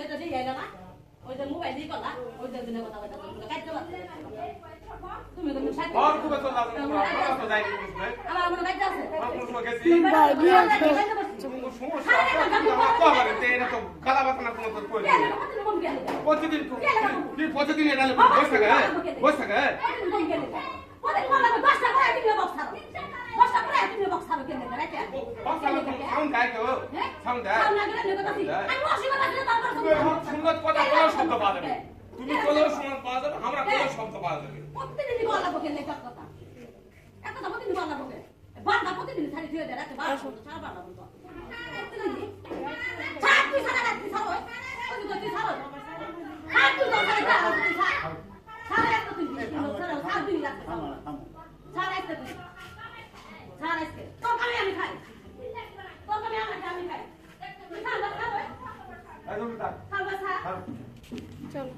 এটা দিয়ে এলো না ওই যে মোবাইল দিয়ে করলা ওই যে দিনে কথা বলতে কাটতে পারতে তুমি তো সাথে আর খুব তো লাগে আমার তো যাই না আমার মনে কাটতে আছে আমার কোনো গেছি সমস্যা তো আমারে তেরা তো গালা বাতনা কোনো তো কই প্রতিদিন কি প্রতিদিন এটা বসে থাকে ওদের বলা 10 টাকা করে দিলে বক্স ছাড়ো 10 টাকা করে দিলে বক্স ছাড়ো কেন করে বক্স সাউন্ড গায় তো সাউন্ড গায় সাউন্ড লাগে না কথা আমি অসুবিধা আছে তারপর সুন্দর কথা কোনো শব্দ পাওয়া যাবে তুমি কোনো শব্দ পাওয়া যাবে আমরা কোনো শব্দ পাওয়া যাবে প্রতিদিন বলা বকে লেখ কথা এত কথা প্রতিদিন বলা বকে বারটা প্রতিদিন ছাড়ি দিয়ে দেয় রাতে 12 ঘন্টা সারা 12 ঘন্টা প্রতিদিন ছাড় তুই সারা রাত ছাড়ো ওই তুই ছাড়ো আর তুই তো সারা রাত ছাড় সারা রাত তুই ছাড়ো সারা দিন রাত ছাড়ো সারা রাত তুই সারা রাত তো আমি খাই তো আমি খাই তুই খাওয়া খাও একদম tak খাওয়া খা চলো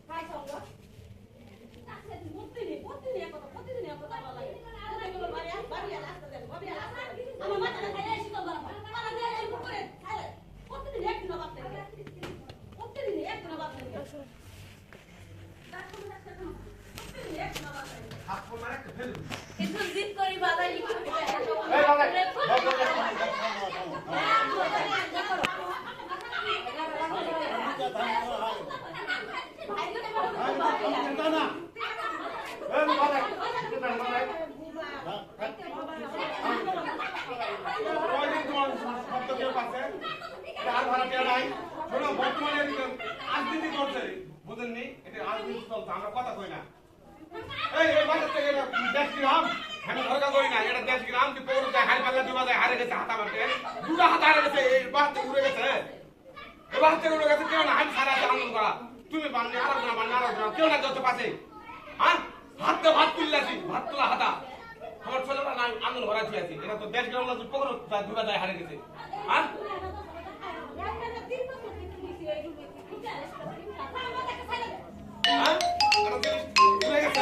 খাই সঙ্গ তাতে প্রতিদিন কথা বলা লাগে এগুলো বাড়ি আসতে দেন বাড়ি আসতে আমার মাথাটা খাইলে এসে তো বলা পালা দিয়ে এই করে খাইলে প্রতিদিন একদিন বাদ থেকে প্রতিদিন একদিন বাদ থেকে কিন্তু জিদ করি বাবা লিখে এই বাবা কথা কই না এই বাজার থেকে দেশ গ্রাম আমি ধরকা করি না এটা দেশ গ্রাম কি পৌর যায় হাড়ি পাল্লা দুবা যায় হারে গেছে হাতা মারতে দুটা হাতা হারে গেছে এই বাহাতে উড়ে গেছে এই বাহাতে উড়ে গেছে কেউ না আমি সারা আনন্দ করা তুমি বান্নে আর না কেউ না যত পাশে হ্যাঁ হাতে ভাত তুললাছি ভাত তোলা হাতা আমার ছেলেরা না আনন্দ ভরা আছে এটা তো দেশ গ্রাম না পৌর যায় দুবা যায় হারে গেছে হ্যাঁ হ্যাঁ উড়ে গেছে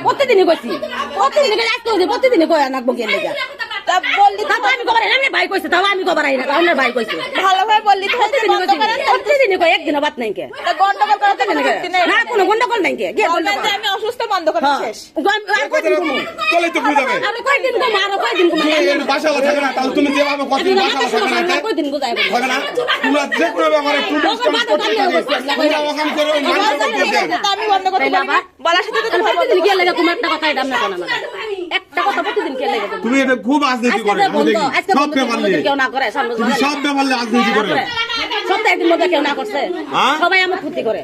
প্রতিদিনই কইছি প্রতিদিনই কই আনাকবো গিয়ে লেগে আমি খবর আমি ভাই কইছে তাও আমি খবর আই না আমার ভাই কইছে ভালোভাবে বললি প্রতিদিনই কই একদিন বাদ নাই কে গন্ডগোল করতে না কোনো গন্ডগোল নাই কে আমি অসুস্থ বন্ধ করে শেষ আর কয়দিন ঘুমো চলে তো বুঝাবে আমি কয়দিন ঘুমো আর কয়দিন ঘুমো এই বাসাও থাকে না তাহলে তুমি যেভাবে কতদিন বাসাও থাকে না কয়দিন গুজাই থাকে না তোমরা যে কোনো ব্যাপারে তোমরা ওখান করে মানুষ করতে আমি বন্ধ করতে পারি না বলার সাথে তো প্রতিদিন কি লাগে তোমার একটা কথাই দাম না কেন মানে একটা কথা প্রতিদিন কি লাগে তুমি এটা খুব রাজনীতি করে সব ব্যাপারে কেউ না করে তুমি সব ব্যাপারে রাজনীতি করে সপ্তাহে একদিন মধ্যে কেউ না করছে সবাই আমার ক্ষতি করে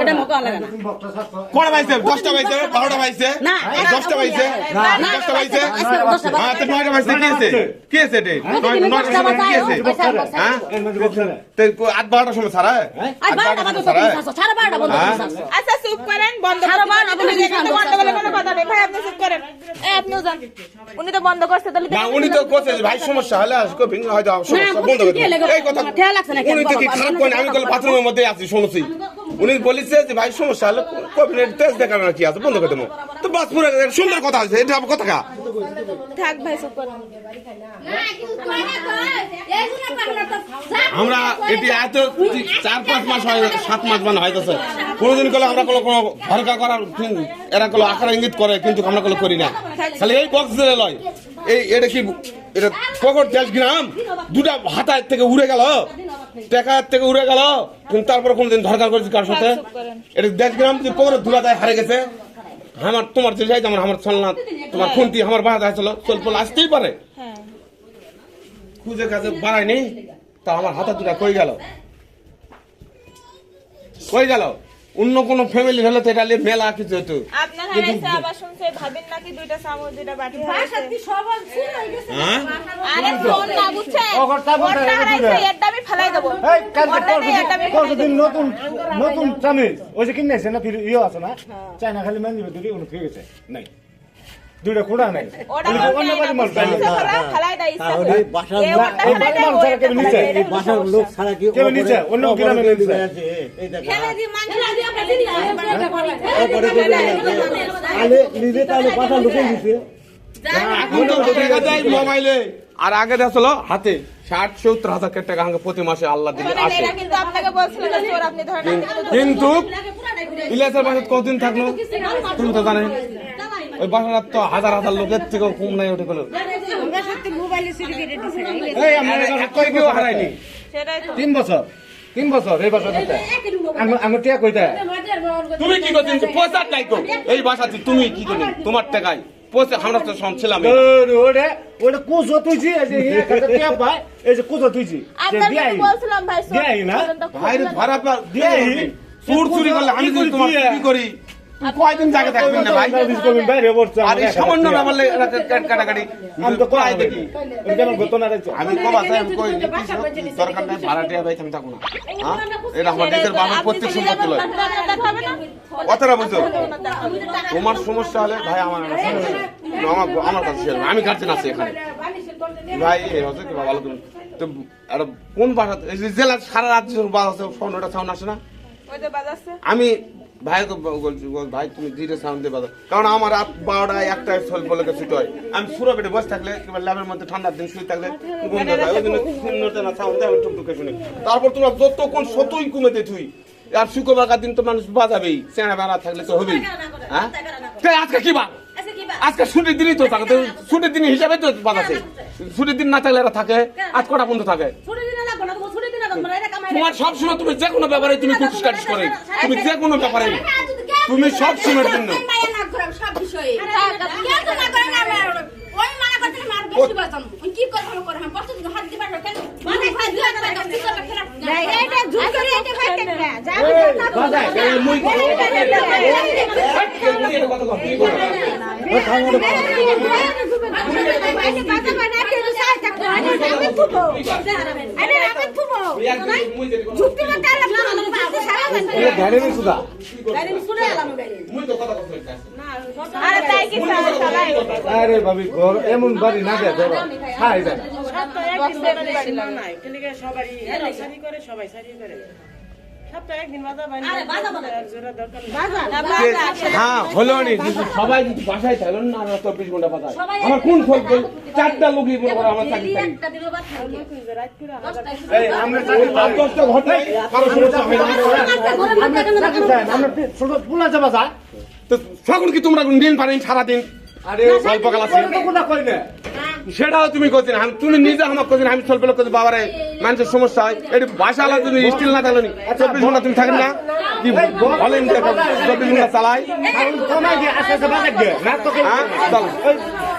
এটা মতো লাগে না কোন বাইছে 10টা বাইছে 12টা বাইছে না 10টা বাইছে 10টা বাইছে হ্যাঁ তো 9টা বাইছে কি আছে রে 9টা বাইছে কি আছে হ্যাঁ তো 8-12টার সময় ছাড়া আজ 12টা বাজে তো সাড়ে 12টা বন্ধ আচ্ছা চুপ করেন বন্ধ সাড়ে 12টা বন্ধ বলে কোনো কথা নেই ভাই আপনি চুপ করেন এই আপনিও যান উনি তো বন্ধ করছে তাহলে না উনি তো করছে ভাই সমস্যা হলে আজকে ভিন্ন হয়তো সমস্যা বন্ধ করে এই কথা খেয়াল লাগছে না উনি তো কি খারাপ করে আমি কল বাথরুমের মধ্যে আছি শুনছি উনি বলেছে যে ভাই সমস্যা হলে কবিনের তেজ দেখার কি আছে বন্ধ করে দেবো তো বাস পুরো সুন্দর কথা আছে এটা আমার কথা থাক ভাই চুপ করুন আমরা এটি এত 4-5 মাস হয় 7 মাস মানে হয়তো কোনোদিন করলে আমরা কোনো ভরকা করার এরা কোনো আকার ইঙ্গিত করে কিন্তু আমরা কোনো করি না খালি এই বক্স দিলে লয় এই এটা কি এটা পকট 10 গ্রাম দুটা হাতায় থেকে উড়ে গেল টাকা থেকে উড়ে গেল কিন্তু তারপর কোনদিন ধরকার করেছি কার সাথে এটা 10 গ্রাম যে পকট ধুলাটায় হারে গেছে আমার তোমার যে যাই আমার চলনা তোমার খুন্তি আমার বাধা ছিল চলপল আসতেই পারে খুঁজে কাজে বাড়ায়নি তা আমার হাতে দুটা কই গেল অন্য কোন ফ্যামিলি হলে তো এটা মেলা কিছু হতো আপনার হারাইছে আবার শুনছে ভাবেন নাকি দুইটা চামচ দুইটা বাটি হারাইছে আরে ফোন না বুঝছে ওটা হারাইছে এর দাবি ফেলাই দেব এই কালকে কতদিন নতুন চামিজ ওই যে কিনেছে না তুই ইয়ে আছে না চায়না খালি মান দিবে তুই উনি ফিরে গেছে নাই দুইটা কোড়া নাই ওটা অন্য বাড়ি মাল পাই ফেলাই দেয় ইচ্ছা তাহলে বাসার লোক ছাড়া কি কেউ নিচে অন্য গ্রামে নিচে এই দেখো খেলা দিয়ে মাংস দিয়ে আমরা দিই আলে নিজে তাহলে বাসার লোকে দিছে এখন তো টাকা দেয় মোবাইলে আর আগে আসলো হাতে 60-70 হাজার টাকা আমাকে প্রতি মাসে আল্লাহ দিলে আসে এরা কিন্তু আপনাকে বলছিল যে চোর আপনি ধরেন কিন্তু ইলিয়াসের বাসায় কতদিন থাকলো তুমি তো জানেন ওই বাসাটা তো হাজার লোকের থেকে কম নাই ওঠে গেলো এই আমরা কই কেউ হারাইনি সেটাই তো 3 বছর এই বাসাতে আমি টিয়া কইতা তুমি কি করছিস পয়সা নাই তো এই বাসাতে তুমি কি করলি তোমার টাকায় পয়সা আমরা তো ছিলাম ওরে কুজো তুইছি এই যে টিয়া পায় এই যে কুজো তুইছি আপনাকে বলছিলাম ভাই চোর দেই না ভাইরে ধরা পা দিয়ে চুরি করলে আমি যদি তোমার কি করি তুই কয়দিন জায়গা থাকবি না ভাই বাইরে বলছ আর এই সামান্য ব্যাপারে কাটাকাটি আমি তো কই দেখি কেমন গত না আমি কবা চাই আমি কই দরকার নাই ভাড়াটিয়া ভাই আমি থাকবো না হ্যাঁ এটা আমার নিজের বাবার প্রত্যেক সম্পত্তি লয় কথাটা বুঝছো তোমার সমস্যা হলে ভাই আমার কাছে ছিল আমি গার্জেন আছি এখানে ভাই এই হচ্ছে কি ভালো তুমি তো একটা কোন বাসা এই যে জেলা সারা রাত বাস আছে ফোনটা সাউন্ড আসে না ওই যে বাজাচ্ছে আমি ভাইকে বলছি ভাই তুমি ধীরে সাউন্ড দিয়ে বাজাও কারণ আমার রাত 12টায় 1টায় ছল বলে শুতে হয় আমি পুরো বেডে বসে থাকলে কিংবা ল্যাবের মধ্যে ঠান্ডার দিন শুয়ে থাকলে ঘুম ধরে যায় ওই জন্য শূন্যতে না সাউন্ড আমি টুকটুকে শুনি তারপর তোমরা যতক্ষণ সতই কমেতে থুই আর শুক্রবার দিন তো মানুষ বাজাবেই চেনা বেড়া থাকলে তো হবেই হ্যাঁ আজকে কি বা আজকে ছুটির দিনই তো থাকে ছুটির দিন হিসাবে তো বাজাচ্ছে ছুটির দিন না থাকলে এরা থাকে আজ কটা বন্ধ থাকে তোমার সবসময় তুমি যে কোনো ব্যাপারে তুমি কুটিস কাটিস করে তুমি যে কোনো ব্যাপারে তুমি সব সময়ের জন্য আরে ভাবি ঘর এমন বাড়ি না দেয় ধরো খাই যায় হ্যাঁ হলো নি সবাই যদি বাসায় থাকবেন না 24 ঘন্টা বাজায় আমার কোন ফল 4টা লোকই বলে আমার চাকরি এই আমরা 10টা ঘন্টা কারো সমস্যা হয় না আমরা ছোট পোলা যাবা যা তো সকল কি তোমরা দিন পারেন সারা দিন আরে গল্প গালাছি কোনটা কই না সেটাও তুমি করছেন আমি তুমি নিজে আমাকে করছেন আমি চলবে করছি বাবারে মানুষের সমস্যা হয় এটি বাসা আলাদা তুমি স্টিল না থাকলে 24 ঘন্টা তুমি থাকেন না কি বলেন 24 ঘন্টা চালাই কমাই দিয়ে আসে বাজে গে না তো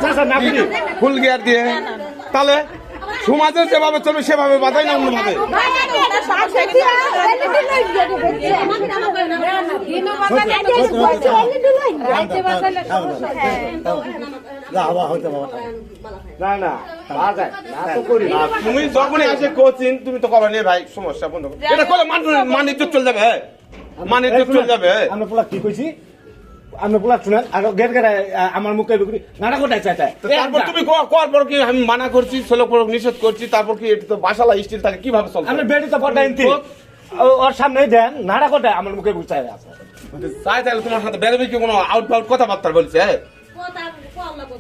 চাচা না করি ফুল গিয়ার দিয়ে তাহলে সমাজে যেভাবে চলবে সেভাবে বাধাই না অন্যভাবে না না বাজায় না তো করি তুমি যখনই আসে কোচিং তুমি তো কবে নিয়ে ভাই সমস্যা বন্ধ এটা করলে মানিজ্য চলে যাবে মানিজ্য চলে যাবে আমরা পোলা কি কইছি আমরা পোলা শুনেন আর গেট গেট আমার মুখে বিক্রি নানা কোটাই চাই তারপর তুমি কর পর কি আমি মানা করছি ছেলে পর নিষেধ করছি তারপর কি এটা তো বাসালা স্টিল থাকে কিভাবে চলবে আমরা বেডি তো পড়া ইনতি ওর সামনে দেন নাড়া কোটে আমার মুখে গুছাই আছে তাই তাহলে তোমার সাথে বেরোবে কি কোনো আউট ফাউট কথাবার্তা বলছে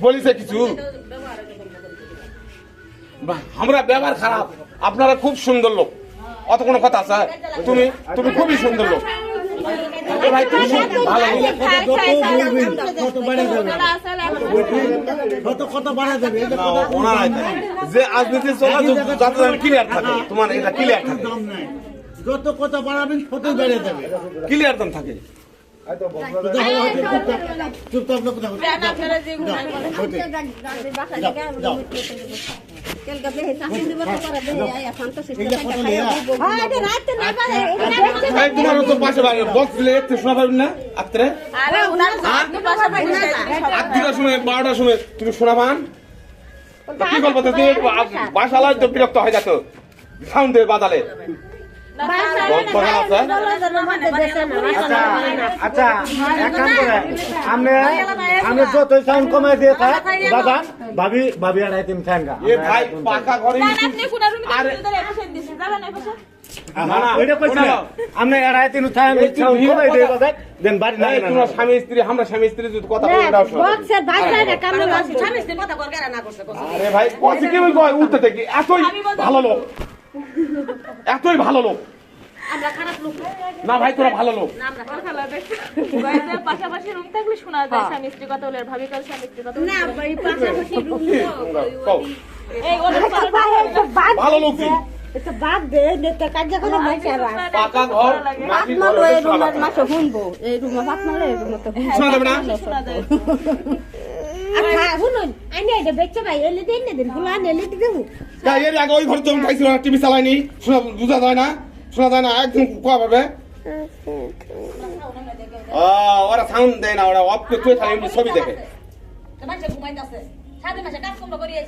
বলিছে কিছু বাহ, আমরা ব্যবহার খারাপ আপনারা খুব সুন্দর লোক অত কোনো কথা আছে তুমি তুমি খুবই সুন্দর লোক এ ভাই তুমি ভালো লোক। কত বাড়া যাবে কত বাড়া যাবে এই যে না, কত ওনারাই তাই। যে রাজনীতি চলা যত ক্লিয়ার থাকে তোমার এটা ক্লিয়ার থাকে দাম নাই যত কত বাড়াবেন তত বেড়ে যাবে ক্লিয়ার দাম থাকে চুপচাপ লোক দেখো আপনারা যে ঘুমায় এই তোমার তো পাশে বক্স দিলে একটু শোনা পাবেন না আত্রে আরে ওনার আপনি বাসা বাইরে আত্রিটার সময় 12টার সময় তুমি শোনা পান কি করবো তো তুমি বাসালায় তো বিরক্ত হয়ে যেত সাউন্ডের বাদালে আচ্ছা এক কাম করে আমি যতই সাউন্ড কমাই দিয়ে থাক দাদা ভাবি ভাবি আর তুমি ফ্যান গা এ ভাই পাকা ঘরে আপনি কোন রুমে ভিতরে এসে দিছেন যাবেন না পাশে ওইটা কইছিল আমি এড়াই তিন সাউন্ড কমাই দিয়ে কথা দেন বাড়ি না তোমরা স্বামী স্ত্রী আমরা স্বামী স্ত্রী যদি কথা বলি এটাও শোনো। আরে ভাই কত কি বলবো উঠতে থেকে এতই ভালো লোক এতই ভালো লোক না ভাই তোরা ভালো লোক পাশাপাশি রুম থাকলে শোনা যায় স্বামী স্ত্রী কথা বলে ভাবি কাল স্বামী স্ত্রী কথা কও, এই ওদের ভালো লোক কি? পাকা ঘর মাটির ঘর হলে শোনা যাবে না। শোনা যাবে না তা এর আগে ওই ঘরে যখন খাইছিল টিভি চালায়নি শোনা বুঝা যায় না শোনা যায় না একদম কোয়া পাবে ওরা সাউন্ড দেয় না ওরা অফ করে খালি এমনি ছবি দেখে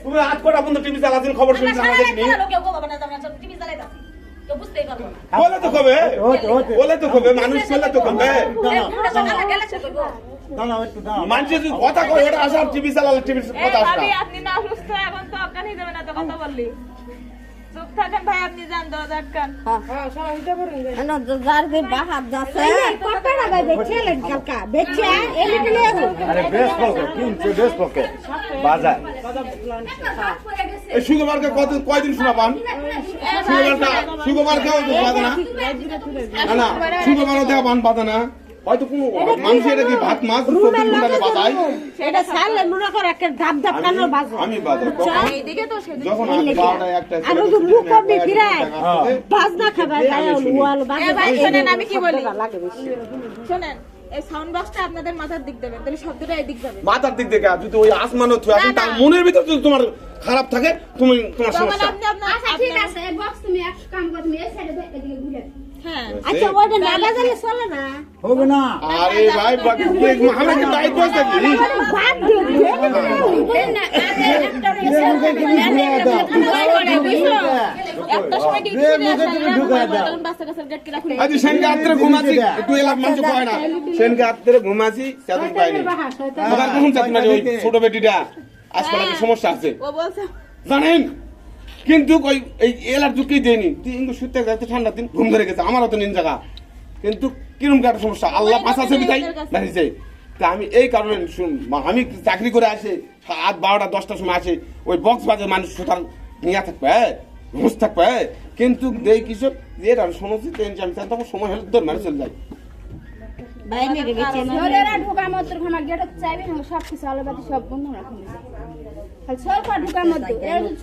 তুমি আজ কটা বন্ধু টিভি চালাচ্ছেন খবর শুনছি না দেখিনি বলে তো কবে বলে তো কবে মানুষ বলে তো কবে দাঁড়াও একটু দাঁড়াও মানুষ যদি কথা কয় ওটা আসার টিভি চালালে টিভির কথা আসে ভাবি না আপনি না সুস্থ এখন তো অজ্ঞান হয়ে যাবেন এত কথা বললি চুপ থাকেন ভাই আপনি যান দরজা আটকান আরে বেশ লোকে কিনছে বেশ লোকে বাজার এই শুক্রবারকে কয়দিন শোনা পান শুক্রবারকে বাধা না না শুক্রবারও দেওয়া পান বাধা না হয়তো কোনো মানুষ এটা কি ভাত মাছ বাজায় আমি বাজাই এইদিকে তো সেদিন যখন 12টা একটা ভাই শোনেন আমি কি বলি শোনেন এই সাউন্ড বক্সটা আপনাদের মাথার দিক দেবেন তাহলে শব্দটা এদিক যাবে মাথার দিক থেকে যদি ওই আসমানও থুয়া না, তার না। মনের ভিতর যদি তোমার খারাপ থাকে তুমি তোমার তখন সমস্যা আপনি আপনার হ্যাঁ হবে না আরে ভাই আমরা কি টাইট বসে থাকি একটা সময় ডিউটি ঢুকায় দাও তখন বাচ্চা কাচ্চার গেট কিলা খুলে আজ সেনকে আত্রে ঘুমাছি একটু এলাক মানুষ কয় না সেনকে আত্রে ঘুমাছি সেদিন পাইনি আবার কখন চাচ্ছি না ওই ছোট বেটিটা আজকাল একটা সমস্যা আছে ও বলছে জানেন কিন্তু ওই এই এলার ঢুকেই দেয়নি কিন্তু শুতে যাচ্ছে ঠান্ডার দিন ঘুম ধরে গেছে আমারও তো নিন জায়গা কিন্তু কিরম একটা সমস্যা আল্লাহ পাশা আছে বিতাই দাঁড়িয়েছে তা আমি এই কারণে আমি চাকরি করে আসে 8-12টা 10টার সময় আসে ওই বক্স বাজে মানুষ সুতরাং নিয়ে থাকবে ঘুষ থাকবে কিন্তু দেই কিছু যে এটা শুনেছি আমি তখন সময় হলে তোর মানে চলে যায় ঢোকার মতো ঘনা গেট চাইবে সব কিছু আলোবাতি সব বন্ধ রাখুন সব ঢোকার মধ্যে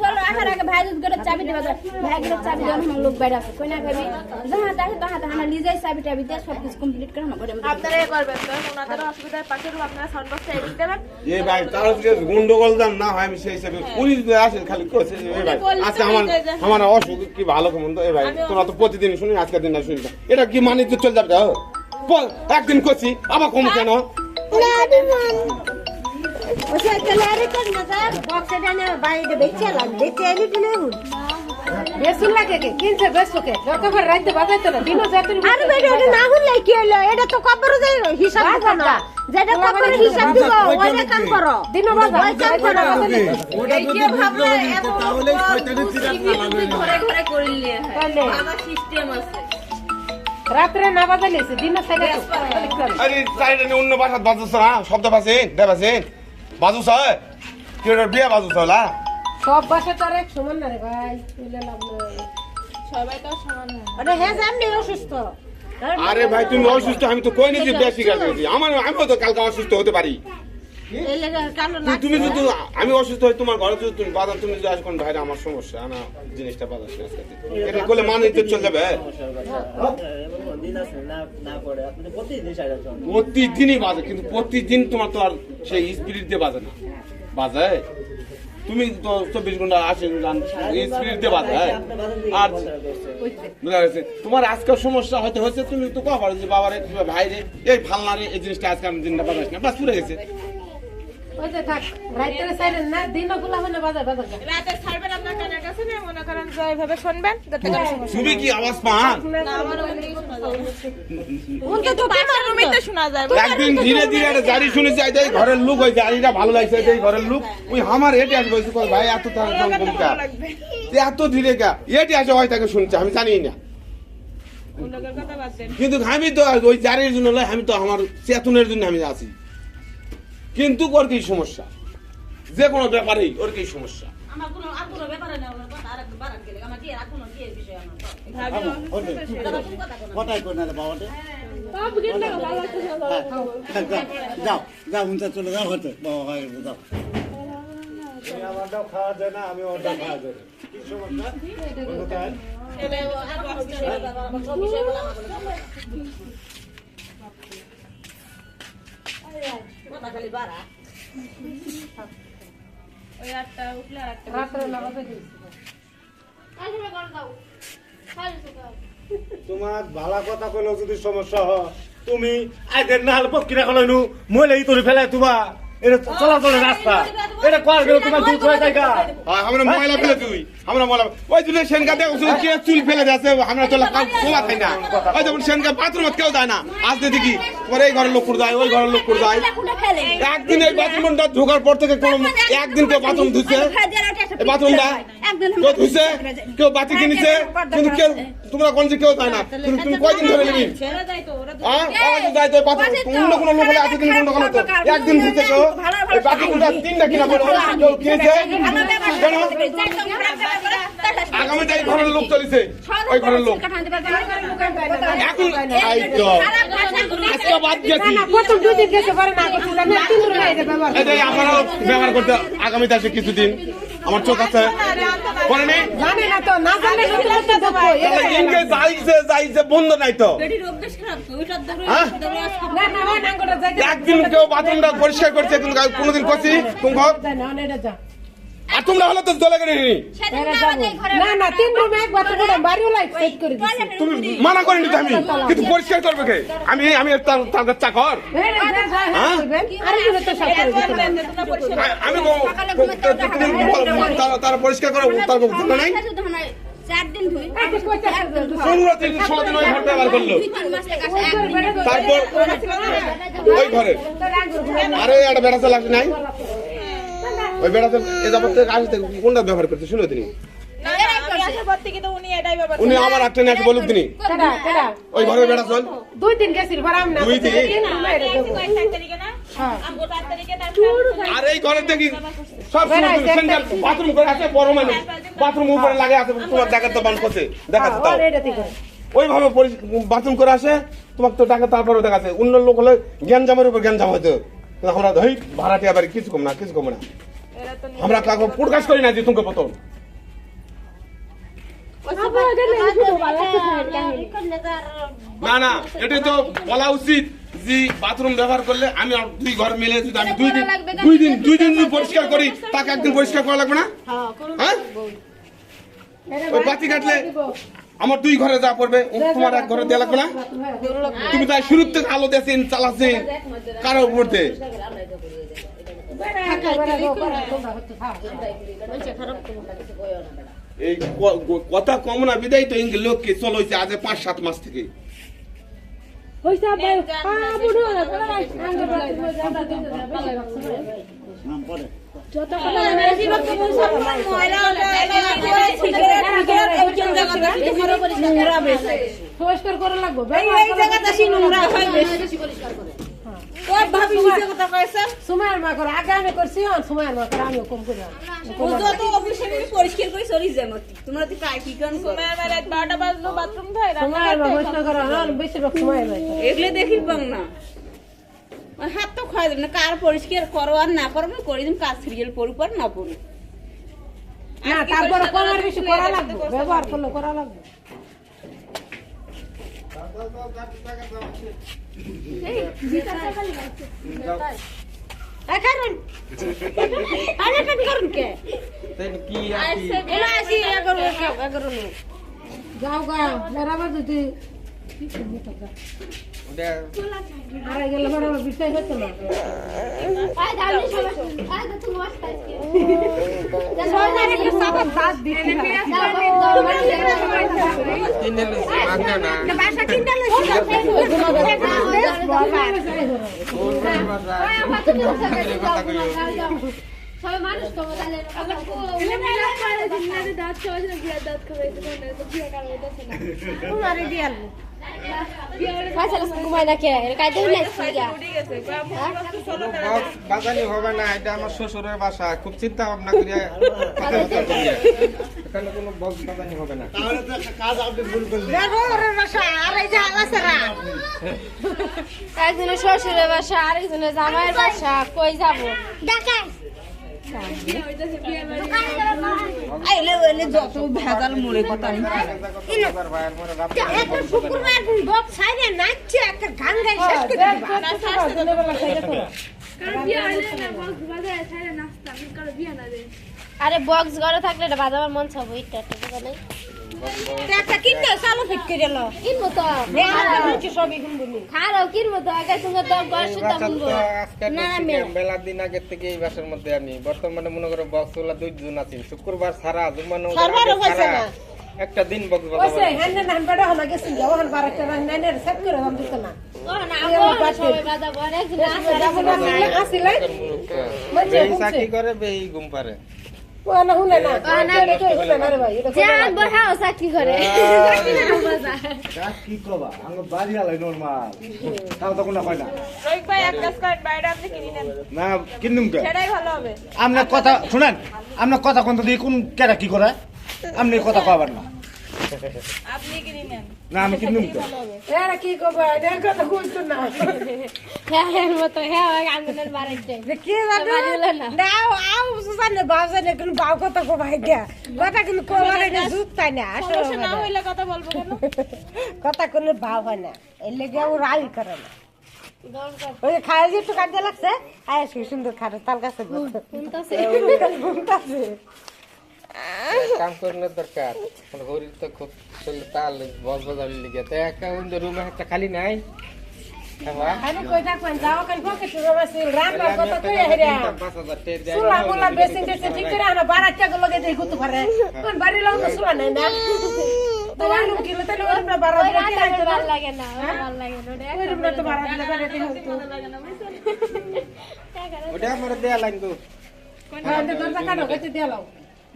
চলো আসার আগে ভাই গেট চাবি দেওয়া যায় ভাই গেট চাবি দেওয়া আমার লোক বাইরে আছে কই না ভাবি যাহা দেখে তাহা আমরা নিজেই চাবি টাবি দিয়ে সব কিছু কমপ্লিট করে আমরা করে আপনারা এ করবেন তো ওনাদের অসুবিধার পাশে আপনারা সাউন্ড বক্সটা এদিক দেবেন এ ভাই তার গন্ডগোল জান না হয় আমি সেই হিসাবে পুলিশ আসে খালি করছে এ ভাই আজকে আমার অসুখ কি ভালো মন্দ এ ভাই তোমরা তো প্রতিদিন শুনি আজকের দিন না শুনি না। এটা কি মানে তো চলে যাবে একদিন করছি আবার কম কেন এটা তো কবর হিসাব যেটা কবর হিসাব দিব ওইটা কাম করো দিন তাহলে শয়তানের চিরাগ ঘরে ঘরে করলে হয় বাবা সিস্টেম আছে রাত্রে না বাজাইলেছে দিন সাইডে আরে সাইডে নি অন্য ভাষা বাজুছ না শব্দ বাজেন দেবাছেন বাজুছ হয় কি ওর বিয়া বাজুছ হলা সব বাসা তো আর এক সমান না রে ভাই তুইলে লাভ নাই সবাই তো সমান না আরে হ্যাঁ আমি অসুস্থ আরে ভাই তুমি অসুস্থ আমি তো কই নি যে বেশি কাজ করেছি আমিও তো কালকে অসুস্থ হতে পারি এই লাগা কালো তুমি যদি আমি অসুস্থ হই তোমার ঘরে যদি তুমি বাজার তুমি যদি আসবেন ভাইরা আমার সমস্যা না জিনিসটা বাজার শেষ করতে এটা করলে মানে তো চলে যাবে প্রতিদিনই বাজে কিন্তু প্রতিদিন তোমার তো আর সেই স্পিরিট দিয়ে বাজে না বাজে তুমি তো 24 ঘন্টা আসেন স্পিরিট দিয়ে বাজে আর বুঝা গেছে তোমার আজকাল সমস্যা হয়তো হচ্ছে তুমি তো কো পারো যে বাবারে ভাইরে এই ফালনারে এই জিনিসটা আজকে আমি দিনটা বাজাস না বাস পুরো গেছে ওই যে থাক রাত্রে সাইডে না দিনও গুলা মানে বাজার বাজার রাতে ছাড়বেন আপনার কানের কাছে না মনে করেন যে এইভাবে শুনবেন যাতে করে সমস্যা তুমি কি আওয়াজ পান না আমার ওখানে শোনা যায় উনতে তো পাশের রুমে তো শোনা যায় একদিন ধীরে ধীরে একটা জারি শুনেছি এই ঘরের লোক ওই জারিটা ভালো লাগছে এই ঘরের লোক ওই আমার এটি আসবে ভাই এত তার কমকা এত ধীরে কা এটি আসে হয় তাকে শুনছে আমি জানি না ওনাদের কথা বাদ দেন কিন্তু আমি তো ওই জারির জন্য নয় আমি তো আমার চেতনের জন্য আমি আছি কিন্তু ওর কি সমস্যা যে কোনো ব্যাপারেই ওর কি সমস্যা আমার কোনো আর কোনো ব্যাপারে না আমার কথা আরেকটু বাড়ান গেলে আমার কি আর কোনো কি বিষয় আমার ভাবি কথাই কই না রে বাবাতে সব গিয়ে না ভালো লাগছে যাও যাও উনটা চলে যাও হতে বাবা হয় যাও আমারটাও খাওয়া যায় না আমি ওরটাও খাওয়া যায় না কি সমস্যা কোথায় ছেলে আর কোনো বিষয় আমার সব বিষয় বলা আমার কথা খালি বাড়া ওই আটটা উঠলে আটটা রাত্রে না বাজাইলেছে তোমার ভালো কথা কইলেও যদি সমস্যা হয় তুমি আইদের না হলে পক্ষীরা কইলনু মইলে ই তোরে ফেলায় তুবা এটা চলাচলের রাস্তা এটা কল গেল তোমার দুধ হয়ে জায়গা আমরা ময়লা ফেলে তুই আমরা ময়লা ওই দিলে সেনকা দেখো কি চুল ফেলে যাচ্ছে আমরা চলে কোলা খাই না ওই যেমন সেনকা বাথরুমে কেউ যায় না আজ দেখি পরে এই ঘরের লোক করে যায় ওই ঘরের লোক করে যায় একদিন এই বাথরুমটা ঢোকার পর থেকে কোন একদিন কেউ বাথরুম ধুছে এই বাথরুমটা কেউ ধুছে কেউ বাতি কিনেছে কিন্তু কেউ তোমরা কোন যে কেউ যায় না তুমি কয়দিন ধরে নিবি ছেড়ে যায় তো ওরা যাই তো বাথরুম অন্য কোনো লোক হলে এতদিন বন্ধ করো তো একদিন ধুছে কেউ এই বাথরুমটা তিনটা কিনা বলো কেউ কিনেছে কেন আগামী তাই ঘরের লোক চলেছে ওই ঘরের লোক এখন এই তো আজকে বাদ গেছি প্রথম দুই দিন গেছে পরে না করতে জানি তিন দিন লাগে ব্যবহার এই আপনারাও ব্যবহার করতে আগামী তাই কিছুদিন আমার চোখ আছে পরে নেই জানে না তো না জানলে নতুন নতুন দেখো ইনকে যাইছে বন্ধ নাই তো বেটির অভ্যাস খারাপ তো ওইটার ধরে হ্যাঁ? না না ওই নাঙ্গটা যাইতে একদিন কেউ বাথরুমটা পরিষ্কার করছে কিন্তু কোনোদিন করছি তুমি যায় না এটা যা আর তোমরা হলে তো চলে গেলে না না তিন রুমে এক বাথরুম করে বাড়িও লাইট সেট করে দিছি তুমি মানা করিনি তো আমি কিন্তু পরিষ্কার করবে কে আমি তার চাকর আরে তুমি তো সব করে দিতে আমি তারা পরিষ্কার করে তার বুঝতে নাই 4 দিন ধুই 15 দিন 16 দিন ওই ঘর ব্যবহার করলো 2 মাস টাকা 1 দিন তারপর ওই ঘরে আরে একটা বেড়া চাল আসে নাই ওই বেড়া চাল এ যাবত থেকে আসতে কোনটা ব্যবহার করতে শুনো তিনি না আসার পর থেকে তো উনি এটাই ব্যাপার উনি আমার একটা নিয়ে আসে বলুক তিনি কেডা কেডা ওই ঘরে বেড়া চল দুই দিন গেছিল বারাম না 2 দিন তিন রুমে এটা দেবো কয় তারিখে না আমগো 4 তারিখে আর এই ঘরে দেখি সব সেন্টার বাথরুম করে আছে বড় মানুষ বাথরুম উপরে লাগে আছে তোমার দেখাতে বান করছে দেখাতে দাও এটা ঠিক আছে ওইভাবে বাথরুম করে আসে তোমাকে তো টাকা তারপরে দেখাচ্ছে অন্য লোক হলে জ্ঞান জামের উপর জ্ঞান জাম হইতো আমরা ধরি ভাড়াটি আবার কিছু কম না কিছু কম না আমরা কাকু প্রকাশ করি না যে তোমাকে প্রথম না না এটা তো বলা উচিত যে বাথরুম ব্যবহার করলে আমি আর দুই ঘর মিলে যদি আমি দুই দিন যদি পরিষ্কার করি তাকে একদিন পরিষ্কার করা লাগবে না হ্যাঁ ওই বাতি কাটলে আমার দুই ঘরে যা পড়বে তোমার এক ঘরে দেওয়া লাগবে না তুমি তাই শুরুর থেকে আলো দিয়েছেন চালাচ্ছেন কারো উপরতে এই কথা কম না বিদায় তো ইংরেজি লোককে চলছে আজ 5-7 মাস থেকে নাম পড়ে ময়লা পরিষ্কার করা লাগবে এই জায়গাটা নোংরা হয় বেশি ওই ভাবি নিজে কথা কইছেন সময়ের মা করে আগে আমি করছি সময়ের মা করে আমিও কম করে বুঝো তো অফিসে পরিষ্কার করে সরি যামত তোমরা তো কাই কি কান করো সময় বেলা 12টা বাজলো বাথরুম ধরে সময়ের মা পরিষ্কার করা না বেশিরভাগ সময়ের মা এগুলো দেখি পাং না হাত তো খাই দেব না কার পরিষ্কার করো আর না করো করি দিন কাজ সিরিয়াল পড়ু পর না পড়ু না তারপরে কমার বেশি করা লাগবে ব্যবহার করলে করা লাগবে কারণ আরে কাট করুন কে কি এলা আসি এগারো যাও গা বরাবর যদি আরে গেলে বরাবর বিষয় হতো না আয় দামি সবাই আয় তো তুমি বসতে আজকে সবাই একটা সাবান দাস দিতে না বাসা কিনতে লইছি সবাই মানুষ তো বলে দাঁত খাওয়াই দাঁত খাওয়াই বিয়ে কারণে তোমারে দিয়াল ঘুমাই না কে কাজে বাজানি হবে না, এটা আমার শ্বশুরের বাসা, খুব চিন্তা ভাবনা করিয়া কথাবার্তা করিয়া এখানে কোনো বক্স বাজানি হবে না। তাহলে তো একটা কাজ আপনি ভুল করলেন। ওরে বাসা আর এই যে আলাসরা একজনের শ্বশুরের বাসা আরেকজনের জামাইয়ের বাসা কই যাবো ঢাকায় আইলে ওইলে যত ভেজাল মুড়ে কথা একটা শুক্রবার দিন বক ছাইরে নাচছে একটা গান গাই শেষ করে আরে বক্স ঘরে থাকলে এটা বাজাবার মন চাবো এটা বুঝা নাই একটা কিনতে চালু ফিট করে লো কিনবো তো সবই কিনবো খারাও কিনবো তো আগে তুমি তো বয়স তো কিনবো না আমি মেলার দিন আগে থেকে এই বাসার মধ্যে আমি বর্তমানে মনে করো বক্স ওলা 2 জন আছি, শুক্রবার ছাড়া জুম্মানো একটা দিন বক্স ওই বাজাবো। সে হ্যান্ডে নাম বেড়া হনা গেছে ওখান বারাকটা নাইনে সেট করে দাম দিত না ও না সবাই বাজাবো আর একজন আসিলে বেহি চাকরি করে বেহি ঘুম পারে। ও না হুনে না এটা তো হুনে না রে ভাই এটা জান বহাও চাকরি করে কাজ কি কবা আমার বাড়ি আলাই নরমাল তাও তো কোনো হয় না রোহিত ভাই এক কাজ করেন বাইরে আপনি কিনে নেন না কিনুম কে সেটাই ভালো হবে আপনার কথা শুনেন, আপনার কথা কোন দিয়ে কোন কেরা কি করে আপনি কথা কবার না, আপনি কিনে নেন না আমি কিনুম কে এরা কি কবা এটা কথা কইতো না হ্যাঁ মতো হ্যাঁ আঙ্গুলের বাড়াইতে কি জানো না আও সুসানে বাজানে কোন বাও কথা কো ভাই গয়া কথা কোন কোবারে না জুততা না সমস্যা না হইলে কথা বলবো কেন কথা কোন ভাব হয় না এর লেগে ও রাই করে না ওই খায় যে একটু কাটতে লাগছে আয় সুন্দর খাটে তাল কাছে শুনতাছে ঘুমতাছে কাম করার দরকার, শরীর তো খুব শরীর তাল বক্স বাজারের লিগে তো একটা রুমে একটা খালি নাই। আরে কইটা কোন যাও কাল পকেট রবা সিল রাম রাম কথা কই হেরিয়া 5,000 টাকা দেয় সুলা মুলা বেসিং টেসে ঠিক করে আনা বারাটা গুলো গে দেই গুতো পারে কোন বাড়ি লাও তো সুলা নাই না তো আলু কিলো তাহলে ওর না বারা দিলে কি নাই তো ভালো লাগে না ভালো লাগে না ওই রুম না তো বারা দিলে বারা দিলে হতো ওটা আমার দেয়া লাইন তো হ্যাঁ দরজা কাটো গেতে দিলাও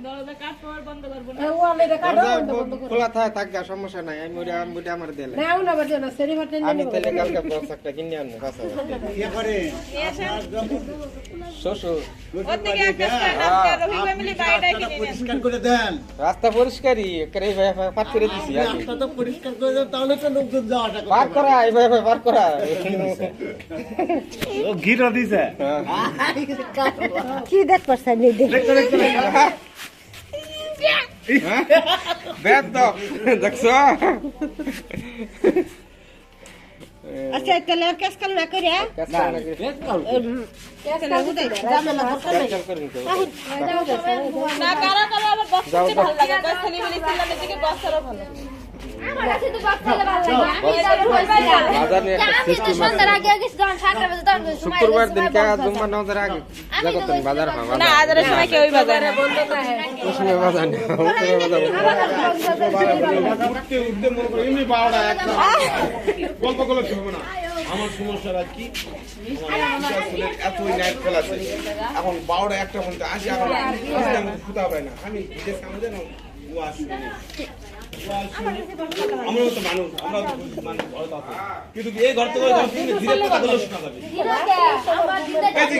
দরজা কাটবো আর বন্ধ করবো না ও আলে রে কাটো খোলা থাক সমস্যা নাই, আমি ওটা আমার দেয়া লাইন। না উনা বাজে না সেরি হটে আমি তাহলে কালকে বক্স একটা কিনে আনবো 5,000 ইয়ে করে আপনার যখন শ্বশুর ওর থেকে এক কাজ করেন আপনি আর রোহিত ভাই মিলে বাইরেটাই কিনে নেন পরিষ্কার করে দেন। রাস্তা পরিষ্কারই করে পার করে দিছি আগে রাস্তা তো পরিষ্কার করে দেন, তাহলে তো লোকজন যাওয়াটা করতে পার করা এইভাবে পার করা ও ঘিরা দিছে কি দেখ পারছেন এই দেখ বেদ দাও দেখছো আচ্ছা তাহলে কেস কাল না করে না কারা কারা আবার বক্স করতে ভালো লাগে গাছ খালি বলি ছিলাম এদিকে বক্স আরো ভালো আমার কাছে তো বক্স ভালো লাগে আমি যাবো বলবা না বাজার নিয়ে একটা আমি তো সিস্টেম সন্ধ্যার আগে আগে যখন 7টা বাজে তখন সময় শুক্রবার দিন কা জুম্মা নামাজের আগে যখন বাজার হয় না আজারের সময় কেউই বাজারে বন্ধ না হয় ওই সময় বাজার নেই উঠতে উঠতে মনে করি এমনি বারোটা একটা গল্প করলে চলবে না। আমার সমস্যাটা কি এতই নাইট খেলা আছে এখন 12টা 1টা পর্যন্ত আসি, এখন ফুটা পাই না, আমি বিদেশ কামে যেন ও আসবে আমরাও তো মানুষ, আমরাও তো মানুষ, ঘরে তো আছে। কিন্তু এই ঘর থেকে ওই ঘর থেকে ধীরে কথা বলে শোনা যাবে। এই যে,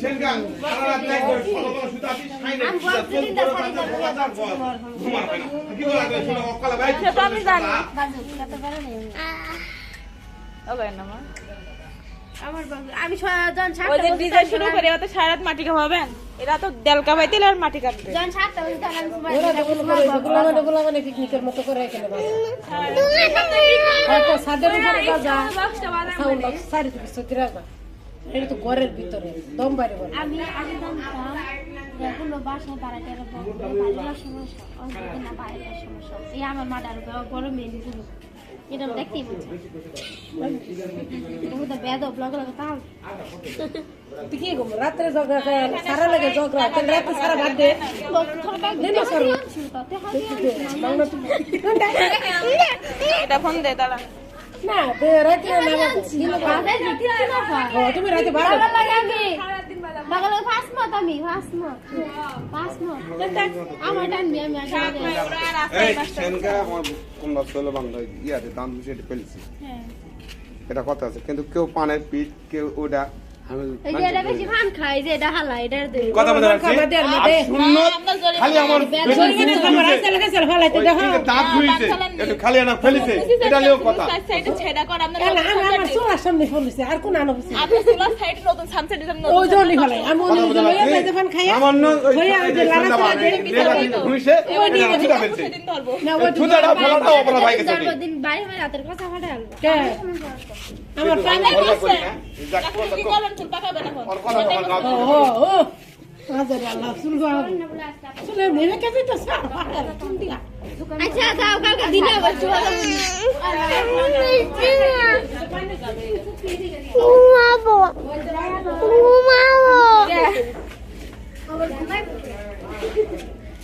সেনগাং, সারা রাত নাই করে, সকালবেলা শুতে আসিস, খাই নাই, শুতে আসিস, তোর বড় বাচ্চা, বড় বাচ্চা, ঘুমার হয় না। কি বলা যায়, শোনো, অকালে ভাই, আমি জানি আমার বাবু আমি যখন ওই যে ডিজাইন শুরু করে ওতে সারা রাত মাটি খাওয়াবেন এরা তো দেলকা বাইতে আর মাটি কাটবে যখন 7টা বাজে তখন আমি সবাই ওরা মানে পিকনিকের মতো করে এখানে হয়তো ছাদের উপরে বাজা সাউন্ড বক্স সারি থেকে সত্যি রাখবা এটা তো ঘরের ভিতরে দম বাইরে বলে আমি জানতাম কোনো বাসা দাঁড়াতে বাড়ির সমস্যা অন্য না বাইরের সমস্যা এই আমার মা ডাল বড় মেয়ে দিছিল এটা দেখতেই বলছি এটা বেদ ব্লগ লাগে তাহলে তুই কি গো রাত্রে ঝগড়া সারা লাগে ঝগড়া তাহলে রাতে সারা বাদ দে এটা ফোন দে দাঁড়া না রাতে তুমি রাতে বারো বাগালে ফাস্ট মত আমি আমার টানবি আমি এই সেনগা আমার কোনটা ছেলে বান্ধব ইয়াতে দাম দিছে এটা ফেলছি এটা কথা আছে কিন্তু কেউ পানের পিঠ কেউ ওটা আমি এই যে এটা বেশি ভান খাই যে এটা হালা এটা দে কথা বলতে পারছি শূন্য খালি আমার দাঁত ধুইছে এটা খালি না ফেলিছে এটা লিও কথা সাইডে ছেড়া কর আপনারা আমার চোরার সামনে ফেলেছে আর কোন আনো হচ্ছে আপনি সুলার সাইডে নতুন সানসেট ডিজাইন নতুন ওই জলি ফেলাই আমি ওই জলি ফান খাই সামান্য ওই আর যে লারা ধুইছে এটা ছুটা ফেলছে সেদিন ধরবো না ওই ছুটাটা ফেলাটা অপরাধ হয়ে গেছে জন্মদিন বাইরে বাইরে রাতের কথা ফাটা গেল কে আমার প্রাণের কি করবেন চুল পাকাবে না আর কথা বলা ও ও হাজার আল্লাহ সুলগা সুলে নেবে কেমন তো সার ফাটা তুমি দিলা আচ্ছা যাও কালকে দিনে আবার চুয়া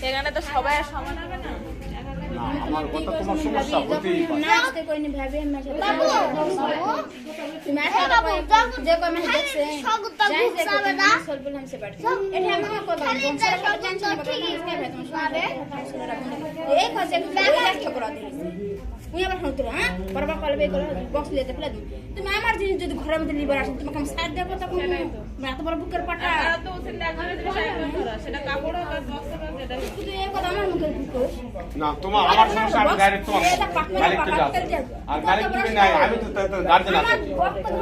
এখানে তো সবাই সমান হবে না আমার কথা তোমার সমস্যা হতেই পারে না আজকে কইনি ভাবি আমি বাবু তুমি আসলে যে কমে দেখছে যাই যে না সলবুল हमसे बैठ এটা আমি কো খালি টেনশন ঠিক আছে তুমি শুনবে এই কাজে ব্যাক করা দিই তুই আবার হতো হ্যাঁ বারবার কলবে করে বক্স লিতে ফেলে দিই তুমি আমার জিনিস যদি ঘরের মধ্যে নিবার আসো তোমাকে আমি সাইড দেব তখন এত বড় বুকের পাটা তো ওখানে একজনের দিকে সাইড করা সেটা কাপড় আর বক্স যেটা তুই এই কথা আমার মুখে বুকোস না তোমার আমার সমস্যা আমি ডাইরেক্ট তোমার মালিককে যাও আর মালিক তুমি নাই আমি তো গার্জেন আছি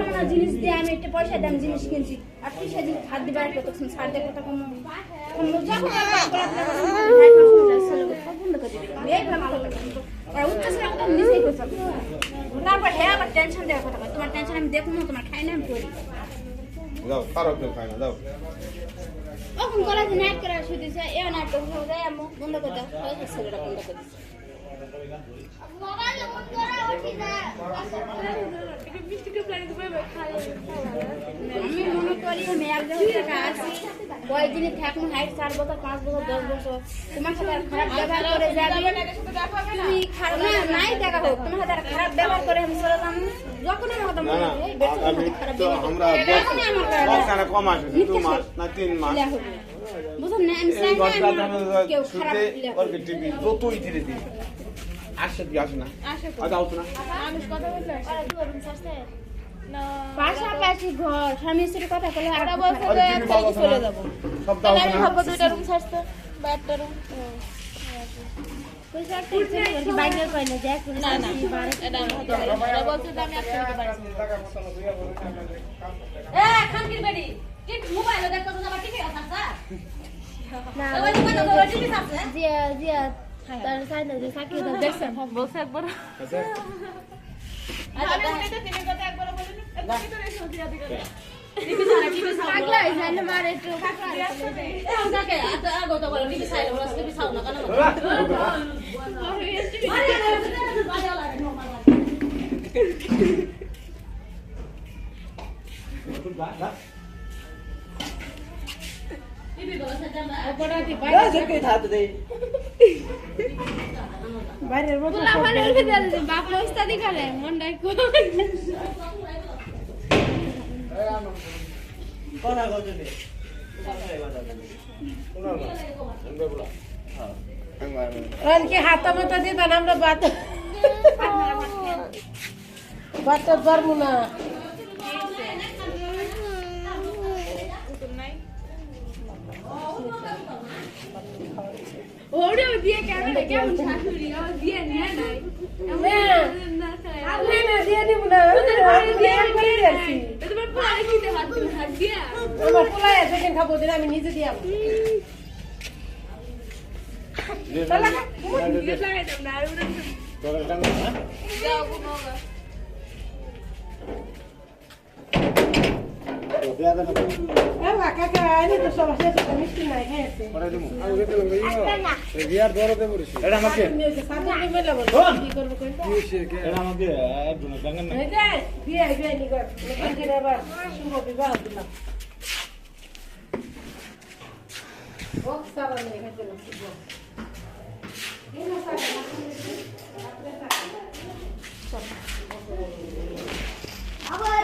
আমার জিনিস দিয়ে আমি একটা পয়সা দাম জিনিস কিনছি আর তুই সেদিন খাদ্য বার কত ছাড় দে কত কম তারপর হ্যাঁ আবার টেনশন দেওয়ার কথা তোমার টেনশন আমি দেখুন তোমার খাই না আমি করি যাও তারও কেউ খায় না যাও এখন কলেজ নাইট করে শুধুছে এ নাইট করে যায় আমি বন্ধ করে দাও ছেলেটা বন্ধ করে দিচ্ছে মোবাইল বন্ধ করা উঠি না আমি মনে করি আমি একজন টাকা আছি কয়েকদিনে থাকুন হাইট 4 বছর 5 বছর 10 বছর তোমার সাথে খারাপ ব্যবহার করে যাবে তুমি খারাপ নাই দেখা হোক তোমার সাথে খারাপ ব্যবহার করে আমি চলে যাবো যখনই আমার কথা মনে হয় আমি তো আমরা বক্সানে কম আসে 2 মাস না 3 মাস বুঝুন না আমি চাই না কেউ খারাপ ওরকে টিভি যতই ধীরে ধীরে আসে কি আসে না আজ আউট না আমি কথা বলতে না পাশাপাশি ঘর স্বামী স্ত্রীর কথা বলে আর ওটা বলছে যে এক তারিখে চলে যাব সব তাহলে আমি ভাববো দুইটা রুম ছাড়তে বা একটা রুম পয়সা কি বাইরে কই না যায় না না এটা আমি হতে পারে ওরা বলছে যে আমি এক তারিখে বাড়ি এ খানকির বেডি কি মোবাইলে দেখতে তো আবার টিভি আছে না ওই দোকানে তো টিভি আছে জিয়া জিয়া তার সাইডে যে সাকি তো দেখছেন বলছে একবার আচ্ছা আমি তো তিনের কথা একবার বলি না কি করে সত্যি আদি করে টিভি সারা পাগলা হইছে না মারে একটু পাগলা এ ওটাকে আগো তো বলো টিভি সাইড বলো টিভি সাউন্ড না কেন বাইরের মতো বলা ভালো হইছে বাপ ওস্তাদি করে মন ডাই কো কি হাতা মাতা দিতাম আমরা বাচ্চা পারবো না ওরে দিয়ে ক্যামেরা কেমন শাশুড়ি ও দিয়ে নিয়ে নাই আমি না দিয়ে দিব না তোমার পোলা কিনতে পারছি না হাত দিয়া আমার পোলাই আছে কেন খাবো দিন আমি নিজে দিয়ে আসবো দিয়ে লাগাইতাম না আর ওরা যাও ঘুমাও কাকা আনি তো সব শেষ মিষ্টি নাই খেয়েছে এটা আমাকে সাথে মেলা বল কি করবো কই এটা আমাকে একজন জানেন না এই যে বিয়ে বিয়ে নি কর লোকে আবার শুভ বিবাহ দিলাম ও সারা নেই খেতে লাগছে আবার